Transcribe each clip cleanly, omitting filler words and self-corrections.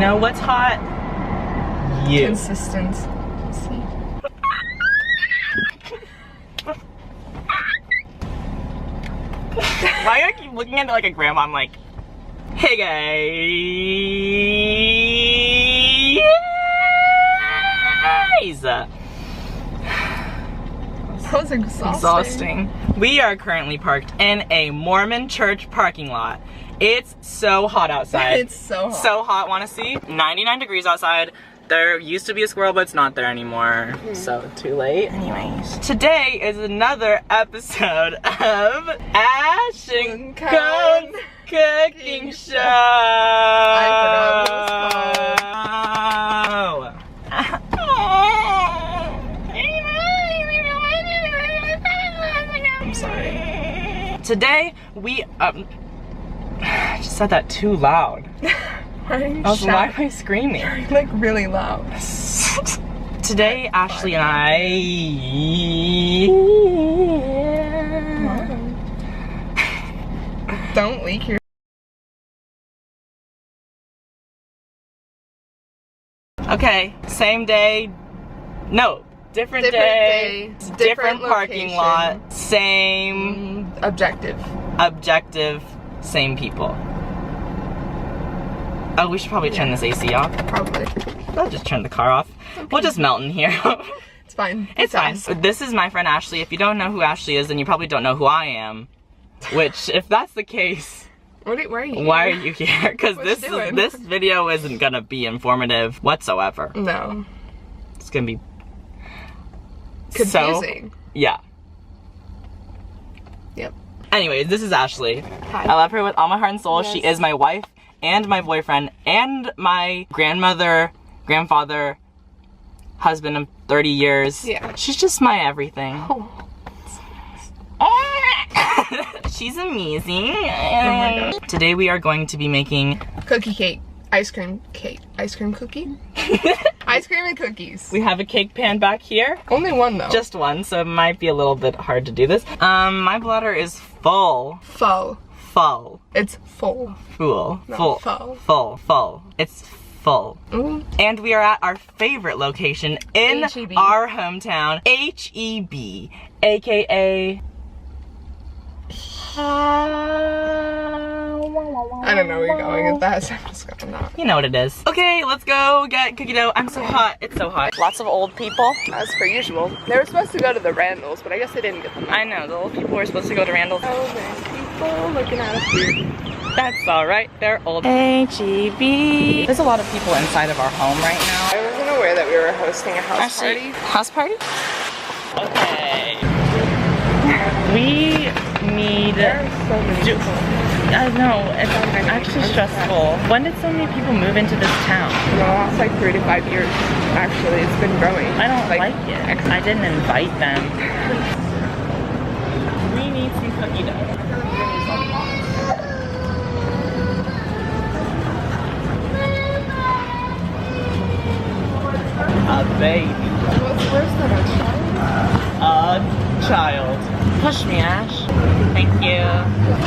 know what's hot? You. Consistency. Why do I keep looking at it like a grandma? I'm like, hey guys! That was Exhausting. We are currently parked in a Mormon church parking lot. It's so hot outside. It's so hot. So hot, wanna see? 99 degrees outside. There used to be a squirrel, but it's not there anymore. So, too late. Anyways. Today is another episode of Ash and Cone's Cooking Show. I I'm sorry. Today, we, I just said that too loud. Why am I screaming? You're like really loud. Today, Ashley and I... Don't leak your... Okay, same day. No, different day. Different parking location. lot. Same Objective. objective. Same people. Oh, we should probably turn this AC off. Probably. I'll just turn the car off. Okay. We'll just melt in here. It's fine. It's fine. This is my friend Ashley. If you don't know who Ashley is, then you probably don't know who I am. Which, if that's the case, why are you here? Why are you here? Because What this video isn't gonna be informative whatsoever. No. It's gonna be confusing. So, yeah. Yep. Anyways, this is Ashley. Hi. I love her with all my heart and soul. Yes. She is my wife and my boyfriend and my grandmother, grandfather, husband of 30 years. Yeah. She's just my everything. Oh. She's amazing. Oh my God. Today we are going to be making Cookie cake. Ice cream cake. Ice cream cookie? Ice cream and cookies. We have a cake pan back here. Only one though. Just one, so it might be a little bit hard to do this. My bladder is full. Full. Full. It's full. Full. No, Full. full. Full. Full. It's full. Mm. And we are at our favorite location in H-E-B. our hometown, H-E-B, aka... I don't know where you're going with that, so I'm just gonna not. You know what it is. Okay, let's go get cookie dough. I'm so hot. It's so hot. Lots of old people. As per usual. They were supposed to go to the Randalls, but I guess they didn't get them. I know, the old people were supposed to go to Randall's. Oh, there's people looking at us weird. That's alright, they're old. H-E-B. There's a lot of people inside of our home right now. I wasn't aware that we were hosting a house Actually, party. house party? Okay. We need... There are so many people. I know, it's actually stressful. When did so many people move into this town? In the last like 3 to 5 years, actually, it's been growing. I don't like it. I didn't invite them. We need some cookie dough. A baby. What's worse than a child? A child. Push me, Ash. Thank you.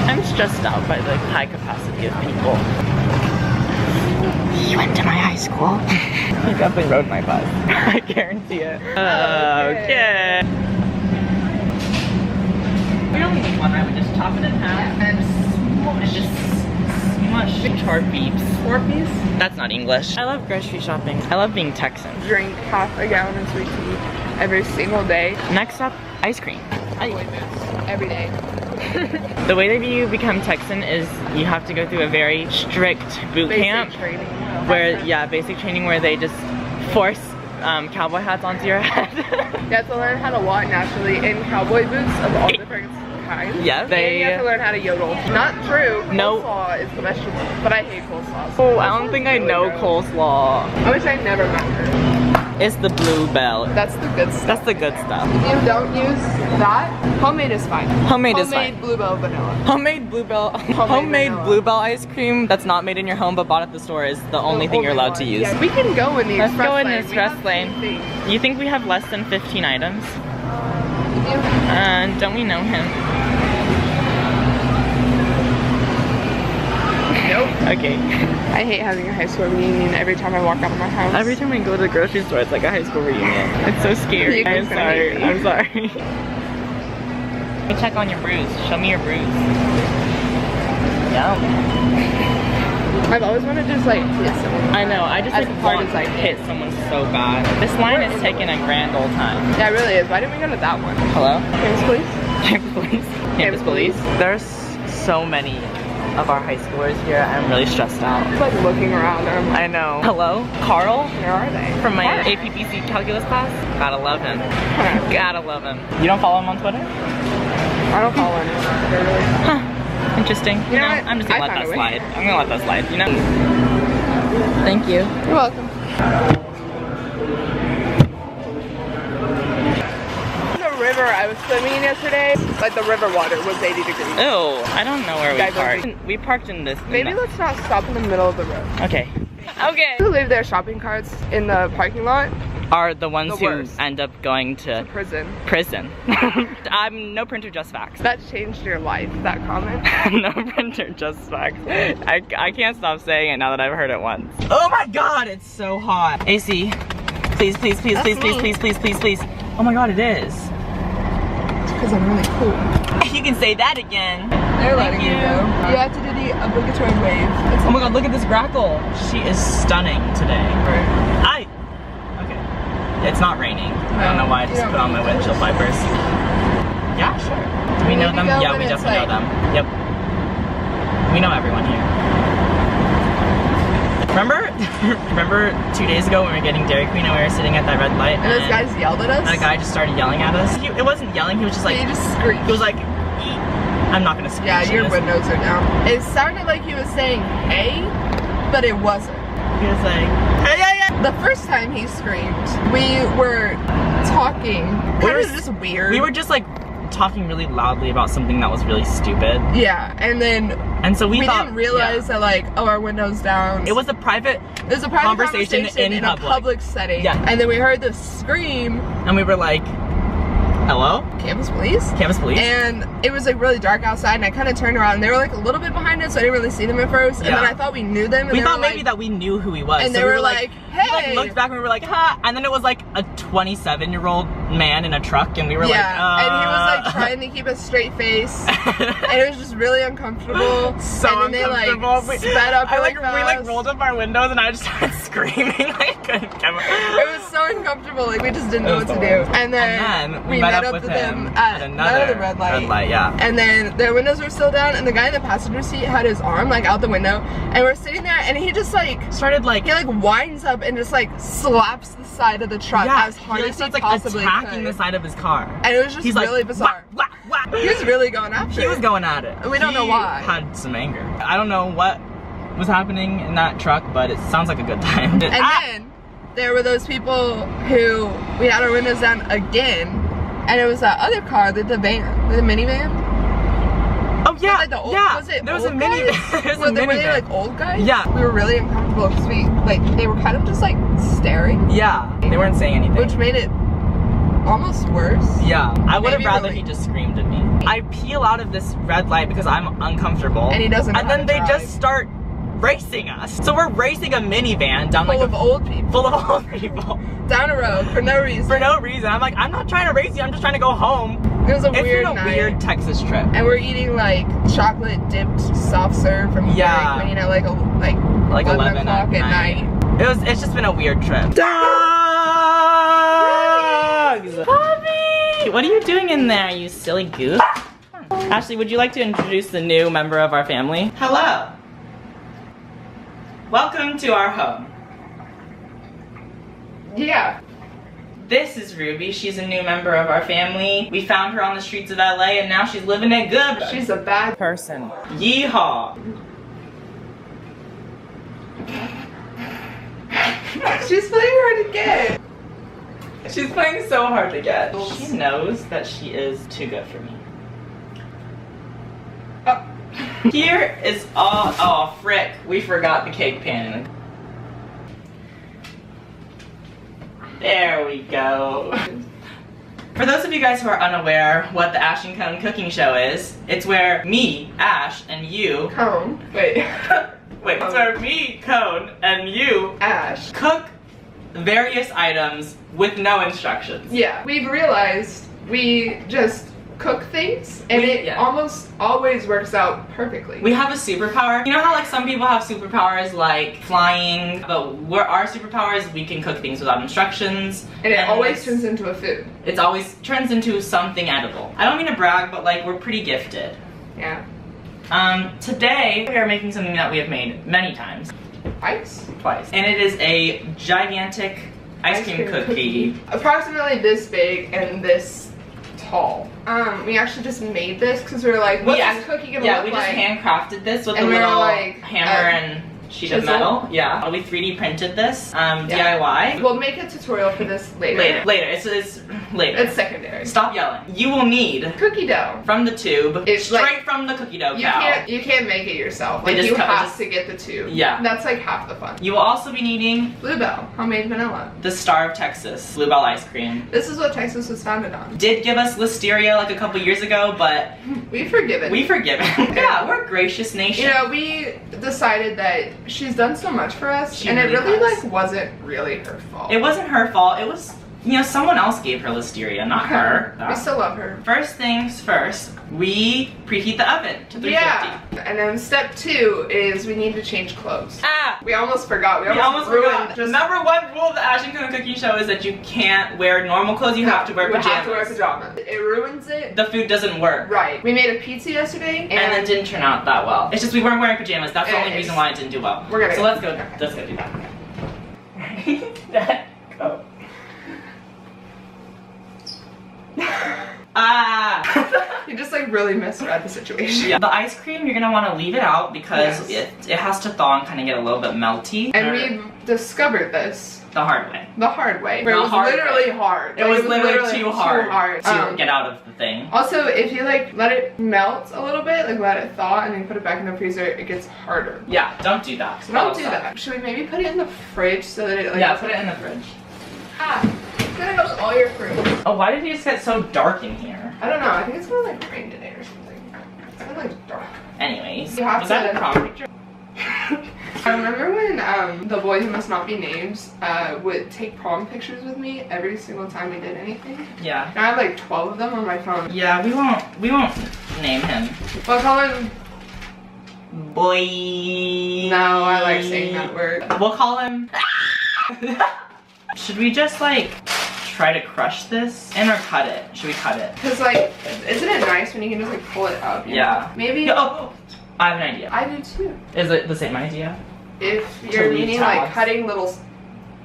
I'm stressed out by the high capacity of people. You went to my high school? He definitely rode my bus. I guarantee it. Okay. We only need one. I would just chop it in half and just smush. Torpees. Torpees? That's not English. I love grocery shopping. I love being Texan. Drink half a gallon of sweet tea every single day. Next up, ice cream. Every day. The way that you become Texan is you have to go through a very strict boot camp. Basic training. Where, yeah, basic training where they just force cowboy hats onto your head. You have to learn how to walk naturally in cowboy boots of all different kinds. Yeah, And you have to learn how to yodel. Not true. No. Coleslaw is the vegetable, but I hate coleslaw. Oh, I don't think I know coleslaw. I wish I never met her. It's the Bluebell. That's the good stuff. That's the good stuff. If you don't use that, homemade is fine. Homemade is fine. Homemade Bluebell vanilla. Homemade Bluebell, homemade vanilla. Bluebell ice cream that's not made in your home but bought at the store is the only thing you're allowed to use. Yeah, we can go in the Let's express go in lane. the express We have lane. 2 things. You think we have less than 15 items? Don't we know him? Nope. Okay. I hate having a high school reunion every time I walk out of my house. Every time we go to the grocery store, it's like a high school reunion. It's so scary. You I'm guys gonna hate sorry. me. I'm sorry. Let me check on your bruise. Show me your bruise. Yum. I've always wanted to just like hit someone. I know. I just As like hard want as to I can. hit someone so bad. This line is taking a grand old time. Yeah, it really is. Why didn't we go to that one? Hello? Campus police? Campus police. Campus police. There's so many of our high schoolers here. I'm really stressed out. It's like looking around. I'm like, I know. Hello? Carl? where are they? From my Hi. APPC calculus class? Gotta love him. Huh. Gotta love him. You don't follow him on Twitter? I don't follow anyone. They're really. Huh. Interesting. You know, what? I'm just gonna I let found that a way. slide. I'm gonna let that slide, you know? Thank you. You're welcome. The river I was swimming in yesterday, like the river water was 80 degrees. Ew, I don't know where we Guys, parked. We parked in this. Maybe let's not stop in the middle of the road. Okay. Okay. Who leave their shopping carts in the parking lot? Are the ones The who worst. end up going to Prison. prison. I'm no printer, just facts. That changed your life, that comment. No printer, just facts. I can't stop saying it now that I've heard it once. Oh my god, it's so hot. AC, please, please, please, That's please, please, me. please, please, please, please. Oh my god, it is. It's because I'm really cool. You can say that again. They're letting you. you go. You have to do the obligatory wave. It's Oh my god, look at this grackle. She is stunning today. Okay. It's not raining. I don't know why I just put on my windshield wipers. Yeah, sure. Do we know them? go Yeah, when we it's definitely know like- them. Yep. We know everyone here. Remember 2 days ago when we were getting Dairy Queen and we were sitting at that red light? And those guys yelled at us. That guy just started yelling at us. It wasn't yelling, he was just like, He just screamed. he was like, "Eat." I'm not gonna scream. Yeah, your windows are down. It sounded like he was saying hey, but it wasn't. He was like, hey, yeah, yeah. The first time he screamed, we were talking. We Kind were of just weird. We were just like talking really loudly about something that was really stupid. Yeah, and then And so we thought, didn't realize that like, oh, our window's down. it was a private, It was a private conversation conversation in a public. public setting. Yeah. And then we heard the scream, and we were like, hello? campus police. Campus police? And it was like really dark outside, and I kind of turned around, and they were like a little bit behind us, so I didn't really see them at first. And Yeah. then I thought we knew them, and We they thought were maybe like, that we knew who he was. and so they we were were like, we like hey. looked back and we were like, ha! And then it was like a 27-year-old man in a truck, and we were yeah, like, and he was like trying to keep a straight face, and it was just really uncomfortable. so and then uncomfortable. they like sped up I really like we like fast. rolled up our windows and I just started screaming. I couldn't come. It was so uncomfortable, like we just didn't know It was what to the do. worst. And then we met up with them him at another red light. red light, yeah. And then their windows were still down, and the guy in the passenger seat had his arm like out the window, and we're sitting there, and he just like Started like, he like winds up and just like slaps the side of the truck yeah, as hard he like as he starts like possibly attacking could. the side of his car. And it was just He's like, really bizarre. wah, wah, wah. He was really going after He it. was going at it. We don't know He why. had some anger. I don't know what was happening in that truck, but it sounds like a good time. And then there were those people who we had our windows down again, and it was that other car, the van, the minivan. oh yeah, Like the old, yeah. was it there was old a minivan. guys? There was a Were they minivan. like old guys? Yeah. We were really uncomfortable because they were kind of just like staring, Yeah, they weren't saying anything. which made it almost worse. Yeah, I would have Maybe rather really- he just screamed at me. I peel out of this red light because I'm uncomfortable. And he doesn't know And how then to they drive. just start racing us. So we're racing a minivan down Full like of old people. full of old people Down a road for no reason. for no reason. I'm like, I'm not trying to race you. I'm just trying to go home. It was a It's weird been a night. weird Texas trip. And we're eating like chocolate dipped soft serve from Yeah. Dairy Queen at like 11 o'clock at night. It's just been a weird trip. Dogs! Bobby! What are you doing in there, you silly goose? Ashley, would you like to introduce the new member of our family? Hello! Welcome to our home. Yeah. This is Ruby. She's a new member of our family. We found her on the streets of LA and now she's living it good. She's a bad person. Yeehaw! She's playing hard to get. She's playing so hard to get. She knows that she is too good for me. Oh. Here is all, oh frick, we forgot the cake pan. There we go. For those of you guys who are unaware what the Ash and Cone cooking show is, it's where me, Ash, and you, Cone. Wait. Wait, it's where me, Cone, and you, Ash, cook various items with no instructions. yeah, we've realized we just cook things and it almost always works out perfectly. We have a superpower. You know how like some people have superpowers like flying, but our superpower is we can cook things without instructions. And it always turns into a food. It always turns into something edible. I don't mean to brag, but like we're pretty gifted. Yeah. Today we are making something that we have made many times. Twice. And it is a gigantic ice cream cookie. Approximately this big and this tall. We actually just made this because we were like, what's this cookie gonna look like? Yeah, we just handcrafted this with a we little like, hammer and sheet of metal. Yeah. We 3D printed this, DIY. We'll make a tutorial for this later. Later. It's later. It's secondary. Stop yelling. You will need cookie dough from the tube, it's straight like, from the cookie dough you cow. You can't make it yourself. They Like just you cut- have just- to get the tube. Yeah. That's like half the fun. You will also be needing Bluebell, homemade vanilla. the Star of Texas, Bluebell ice cream. This is what Texas was founded on. Did give us listeria like a couple years ago, but We forgive it. we forgive it. Yeah, we're a gracious nation. You know, we decided that she's done so much for us, She and it really really has. like wasn't really her fault. It wasn't her fault. It was, you know, someone else gave her listeria, not her. We still love her. First things first, we preheat the oven to 350. Yeah. And then step 2 is we need to change clothes. Ah! We almost forgot. We We almost ruined. forgot. Number one rule of the Ash and Cone Cooking Show is that you can't wear normal clothes, you have to wear pajamas. You have to wear pajamas. It ruins it. The food doesn't work. Right. We made a pizza yesterday, And it didn't turn out that well. It's just we weren't wearing pajamas. That's the And only reason why it didn't do well. We're gonna so go. let's go. Let's go do that. Dad, go. Ah! You just like really misread the situation. Yeah. The ice cream, you're gonna want to leave it out because it has to thaw and kind of get a little bit melty. And we've discovered this the hard way. the hard way. Where The it was hard literally way. hard. It Like, was literally too hard to Um, get out of the thing. Also, if you like let it melt a little bit, like let it thaw, and then put it back in the freezer, it gets harder. Yeah, don't do that. So don't do that. Should we maybe put it in the fridge so that it like? Yeah, put it in the fridge. There goes all your fruit. Oh, why did it just get so dark in here? I don't know. I think it's gonna like rain today or something. It's gonna like dark. Anyways, You have was that to- a prom picture? I remember when the boys who must not be named would take prom pictures with me every single time we did anything. Yeah. And I have like 12 of them on my phone. Yeah, we won't name him. Well, call him. Boy. No, I like saying that word. We'll call him. Should we just like try to crush this and or cut it? Should we cut it? Cause like, isn't it nice when you can just like pull it up? you know? Yeah. Maybe. Oh, I have an idea. I do too. Is it the same idea? If you're leave meaning like tabs. cutting little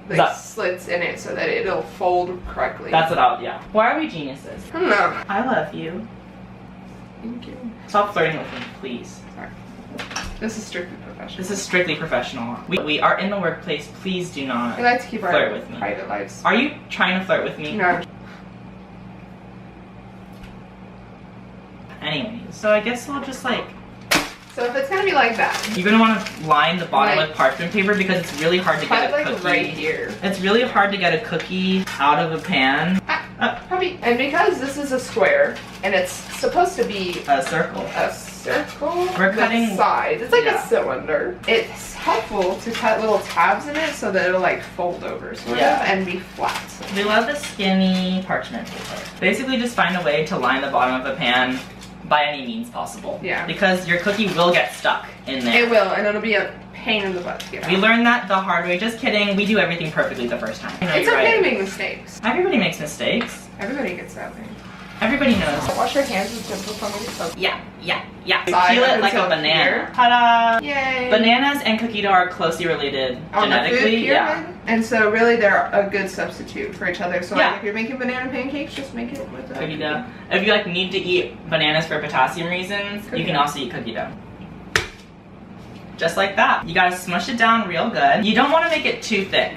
like That- slits in it so that it'll fold correctly. That's what I'll, yeah. Why are we geniuses? I don't know. I love you. Thank you. Stop flirting with me, please. Sorry. This is strictly professional. This is strictly professional. We are in the workplace. Please do not. We like to keep our Flirt with me. private lives. Are you trying to flirt with me? No. Anyways, so I guess we'll just like, So if it's gonna be like that, you're gonna want to line the bottom Like- with parchment paper because it's really hard to cut get a like cookie. right here. It's really hard to get a cookie out of a pan. Probably. And because this is a square and it's supposed to be A circle. a circle We're with cutting- sides. It's like yeah. a cylinder. It's helpful to cut little tabs in it so that it'll like fold over sort Yeah. of and be flat. We love the skinny parchment paper. Basically just find a way to line the bottom of a pan by any means possible. Yeah. Because your cookie will get stuck in there. It will, and it'll be a pain in the butt to get We out. learned that the hard way. Just kidding. We do everything perfectly the first time. It's You're okay to right. make mistakes. Everybody makes mistakes. Everybody gets that way. Everybody knows. Wash your hands with gentle foaming soap. Yeah. Side Peel up it like a until banana. here. Ta-da! Yay! Bananas and cookie dough are closely related On the food genetically. Yeah. pyramid. And so really they're a good substitute for each other. So Yeah. like if you're making banana pancakes, just make it with a Cookie dough. If you like need to eat bananas for potassium reasons, Cookie you can dough. also eat cookie dough. Just like that. You gotta smush it down real good. You don't want to make it too thick.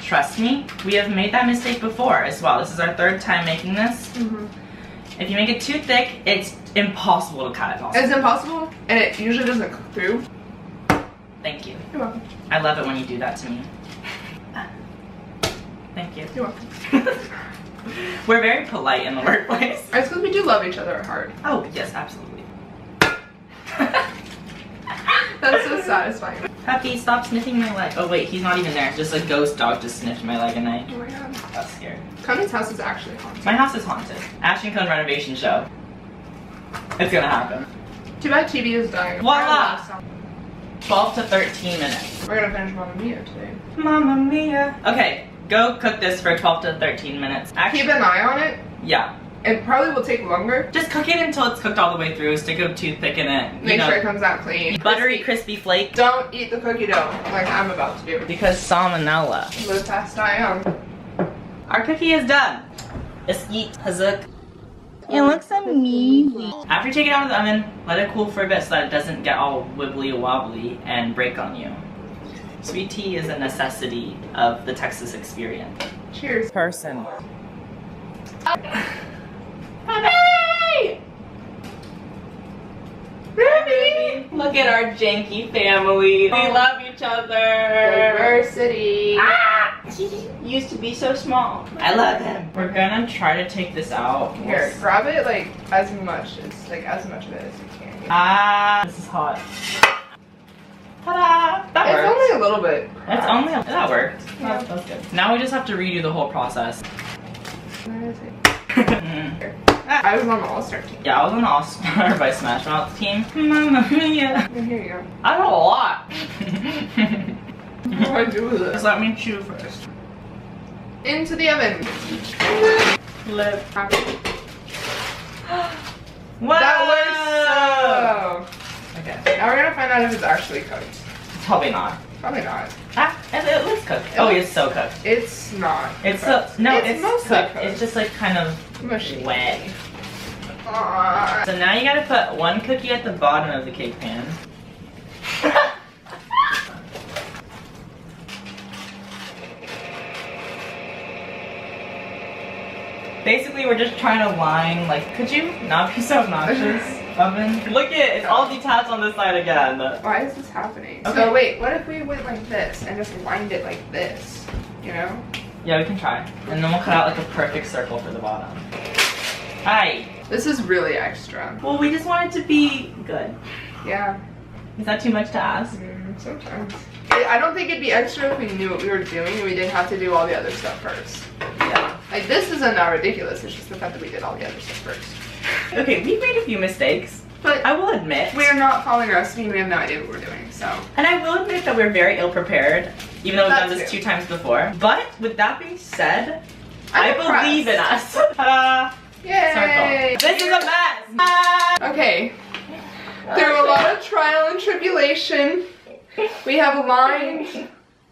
Trust me, we have made that mistake before as well. This is our third time making this. Mm-hmm. If you make it too thick, it's impossible to cut it off. It's impossible, and it usually doesn't cook through. Thank you. You're welcome. I love it when you do that to me. Thank you. You're welcome. We're very polite in the workplace. It's because we do love each other at heart. Oh, yes, absolutely. That's so satisfying. Puppy, stop sniffing my leg. Oh wait, he's not even there. Just a ghost dog just sniffed my leg and I Oh my god. got scared. Connie's house is actually haunted. My house is haunted. Ash and Cone renovation show. It's gonna happen. Too bad TV is dying. Voila! 12 to 13 minutes. We're gonna finish Mamma Mia today. Mamma mia. Okay, go cook this for 12 to 13 minutes. Actually, Keep an eye on it. yeah. It probably will take longer. Just cook it until it's cooked all the way through. Stick a toothpick in it. You Make know, sure it comes out clean. buttery, crispy flake. Don't eat the cookie dough like I'm about to do. Because salmonella. Live fast, die young. Our cookie is done. Let's eat hazuk. It looks amazing. After you take it out of the oven, let it cool for a bit so that it doesn't get all wibbly wobbly and break on you. Sweet tea is a necessity of the Texas experience. Cheers. Person. Baby! Baby! Look at our janky family. We love each other. Diversity. Ah! He used to be so small. I love him. We're gonna try to take this out. Here, grab it like as much of it as you can. Ah, this is hot. Ta-da! That It's worked. only a little bit. That's only that worked. Yeah. That's good. Now we just have to redo the whole process. Where is it? Mm. I was on the All-Star team. Yeah, I was on the All-Star by Smash Mouth team. Mamma mia. And here you go. I got a lot. What do I do with Just this? let me chew first. Into the oven. Flip. Wow. That works so. Okay. Now we're gonna find out if it's actually cooked. Probably not. Probably not. Ah, it looks cooked. Oh, it's so cooked. It's not. It's so no, it's mostly cooked. cooked. It's just like kind of Mushy. wet. Ah. So now you gotta put one cookie at the bottom of the cake pan. Basically, we're just trying to line, like, could you not be so obnoxious, oven? Look at it's all detached on this side again. Why is this happening? Okay. So wait, what if we went like this and just lined it like this? You know? Yeah, we can try. And then we'll cut out like a perfect circle for the bottom. Hi. This is really extra. Well, we just want it to be good. Yeah. Is that too much to ask? Sometimes. I don't think it'd be extra if we knew what we were doing and we didn't have to do all the other stuff first. Yeah. Like this isn't not ridiculous, it's just the fact that we did all the other stuff first. Okay, we've made a few mistakes. But I will admit. we are not following a recipe and we have no idea what we're doing, so. And I will admit that we're very ill prepared, even though we've done That this too. 2 times before. But with that being said, I'm I believe in us. Ta-da! Yay! Circle. This is a mess! Okay. Through a lot of trial and tribulation, we have lined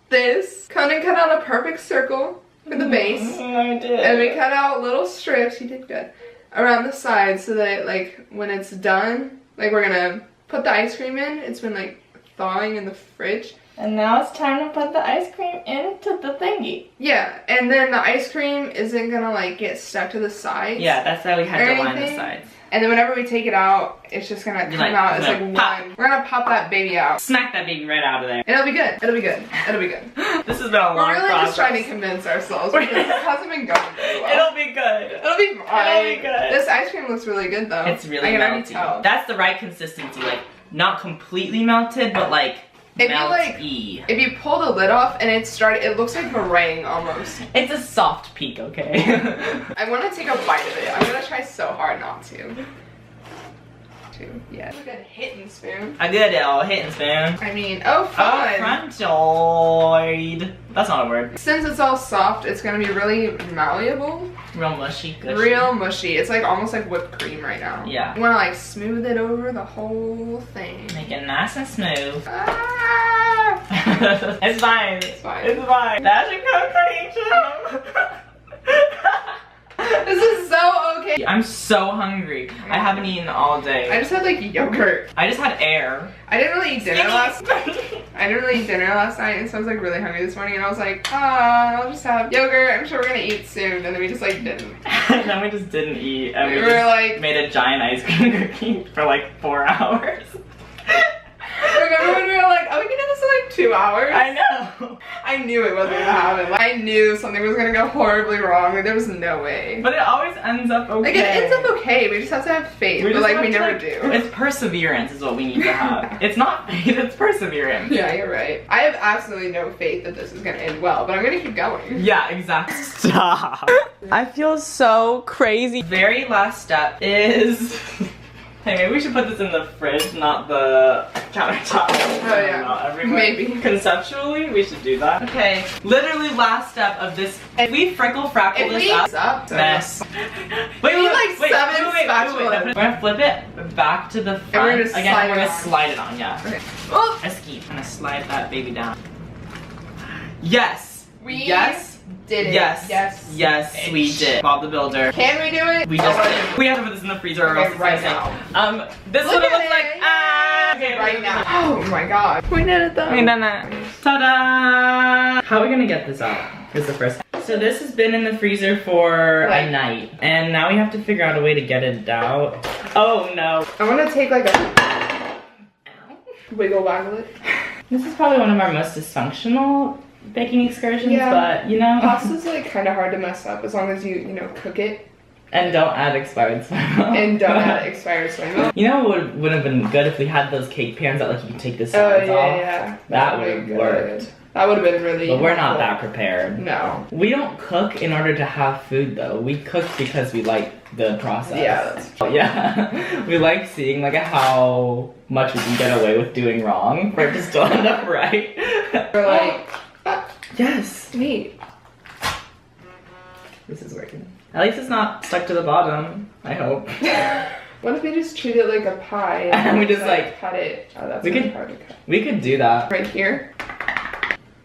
this. Conan cut out a perfect circle for the base. I did. And we cut out little strips, you did good, around the sides so that like when it's done, like we're gonna put the ice cream in. It's been like thawing in the fridge. And now it's time to put the ice cream into the thingy. Yeah, and then the ice cream isn't gonna like get stuck to the sides. Yeah, that's why we had to line the Anything? sides. And then whenever we take it out, it's just gonna come Like, out as like no, pop. one. We're gonna pop that baby out. Smack that baby right out of there. And it'll be good. It'll be good. It'll be good. This has been a long We're really process. just trying to convince ourselves because it hasn't been going very well. It'll be good. It'll be fine. It'll be good. This ice cream looks really good though. It's really I can already melty. tell. That's the right consistency. Like, not completely melted, but like If you, like- melty. If you pull the lid off and it looks like meringue almost. It's a soft peak, okay? I want to take a bite of it. I'm gonna try so hard not to. Yeah. Look at hitting spoon. I did it all, hitting spoon. I mean, oh Oh, fun. frontoid. That's not a word. Since it's all soft, it's gonna be really malleable. Real mushy, gushy. Real mushy. It's like almost like whipped cream right now. Yeah. You wanna like smooth it over the whole thing. Make it nice and smooth. Ah! It's fine. It's fine. It's fine. That's a co-creation. This is so okay. I'm so hungry. I haven't eaten all day. I just had like yogurt. I just had air. I didn't really eat dinner last night, and so I was like really hungry this morning, and I was like, I'll just have yogurt. I'm sure we're gonna eat soon, and then we just like didn't. And then we just didn't eat. And We we were just like- made a giant ice cream cookie for like 4 hours. Remember when we were like, oh, we can do this in like like 2 hours. I know. I knew it wasn't gonna happen. Like, I knew something was gonna go horribly wrong. Like, there was no way. But it always ends up okay. Like, it ends up okay. We just have to have faith. But like, we never do. It's perseverance is what we need to have. It's not faith, it's perseverance. Yeah, you're right. I have absolutely no faith that this is gonna end well, but I'm gonna keep going. Yeah, exactly. Stop. I feel so crazy. Very last step is... Hey, maybe we should put this in the fridge, not the countertop. Oh yeah, maybe. Conceptually, we should do that. Okay, literally last step of this. If we frackle this up, mess. Wait, like 7 spatulas. We're gonna flip it back to the front. And we're gonna slide it on, yeah. Okay. Oh! Escape. I'm gonna slide that baby down. Yes! Yes! Did it. Yes, we did. Bob the Builder. Can we do it? We just did. We have to put this in the freezer or else it's right gonna now. sink. This is what it looks like. Ah! Okay, right now. Oh my god. Point at it though. Ta-da! How are we gonna get this out? Is the first. So this has been in the freezer for a night, and now we have to figure out a way to get it out. Oh no! I want to take like a wiggle waggle it. This is probably one of our most dysfunctional baking excursions, but you know. Pasta's like kind of hard to mess up as long as you know, cook it. And don't add expired soy milk. And don't add expired soy milk. You know what would have been good if we had those cake pans that like you can take the sides off? Yeah. That would have worked. That would have been really But we're not that prepared. No. We don't cook in order to have food though. We cook because we like the process. Yeah, that's true. Yeah. We like seeing like how much we can get away with doing wrong for it to still end up right. We're like, yes. Wait. This is working. At least it's not stuck to the bottom, I hope. What if we just treat it like a pie and we just like cut it? Oh, that's hard to cut. We could do that. Right here?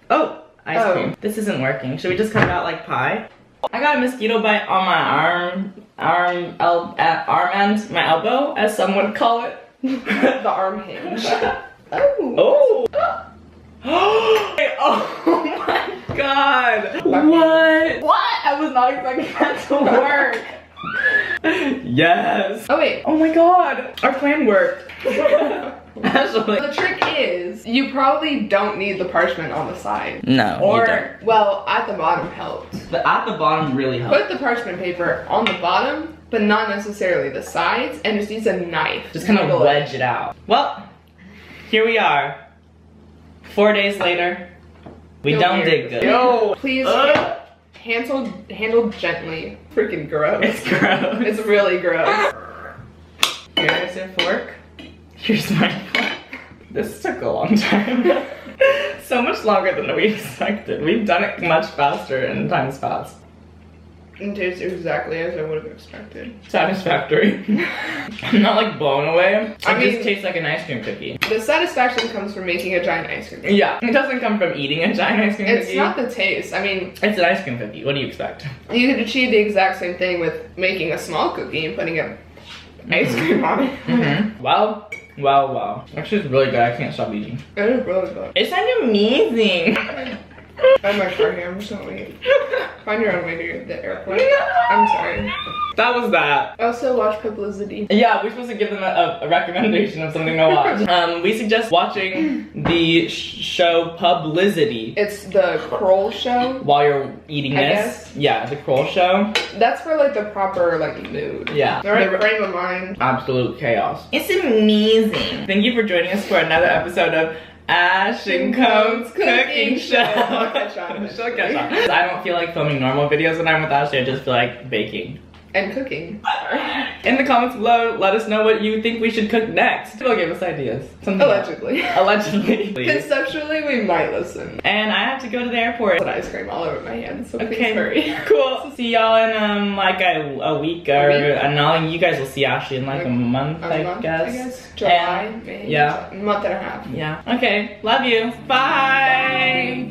Oh, ice cream. This isn't working. Should we just cut it out like pie? I got a mosquito bite on my arm end, my elbow, as some would call it. The arm hinge. Oh. Oh my god. What? What? I was not expecting that to work. Yes. Oh wait. Oh my god. Our plan worked. Actually. The trick is, you probably don't need the parchment on the side. No. Or, well, at the bottom helps. But at the bottom really helps. Put the parchment paper on the bottom, but not necessarily the sides, and just use a knife. Just kind of wedge it out. Well, here we are. 4 days later. We don't dig good. Yo, please handle gently. Freaking gross. It's gross. It's really gross. Here's your fork. Here's my fork. This took a long time. So much longer than we expected. We've done it much faster in times past. It tastes exactly as I would have expected. Satisfactory. I'm not like blown away. It just tastes like an ice cream cookie. The satisfaction comes from making a giant ice cream cookie. Yeah, it doesn't come from eating a giant ice cream cookie. It's not the taste. I mean, it's an ice cream cookie. What do you expect? You could achieve the exact same thing with making a small cookie and putting ice cream on it. Wow. Actually, it's really good. I can't stop eating. It is really good. It's like amazing. I have my car here. I'm just gonna wait. Find your own way to the airport. No! I'm sorry. That was that. Also, watch Publicity. Yeah, we're supposed to give them a recommendation of something to watch. We suggest watching the show Publicity. It's the Kroll show. While you're eating this. Guess. Yeah, the Kroll show. That's for like the proper like mood. Yeah. The right frame of mind. Absolute chaos. It's amazing. Thank you for joining us for another episode of Ash and Cone's Cooking Show. I'll catch on. She'll catch on. I don't feel like filming normal videos when I'm with Ashley. I just feel like baking. And cooking. In the comments below, let us know what you think we should cook next. People give us ideas. Allegedly. Allegedly. Conceptually, we might listen. And I have to go to the airport. Put ice cream all over my hands, so please hurry. Cool. See y'all in like a week and now you guys will see Ashley in like a month, I guess. July, May. Yeah. A month and a half. Yeah. Okay. Love you. Bye.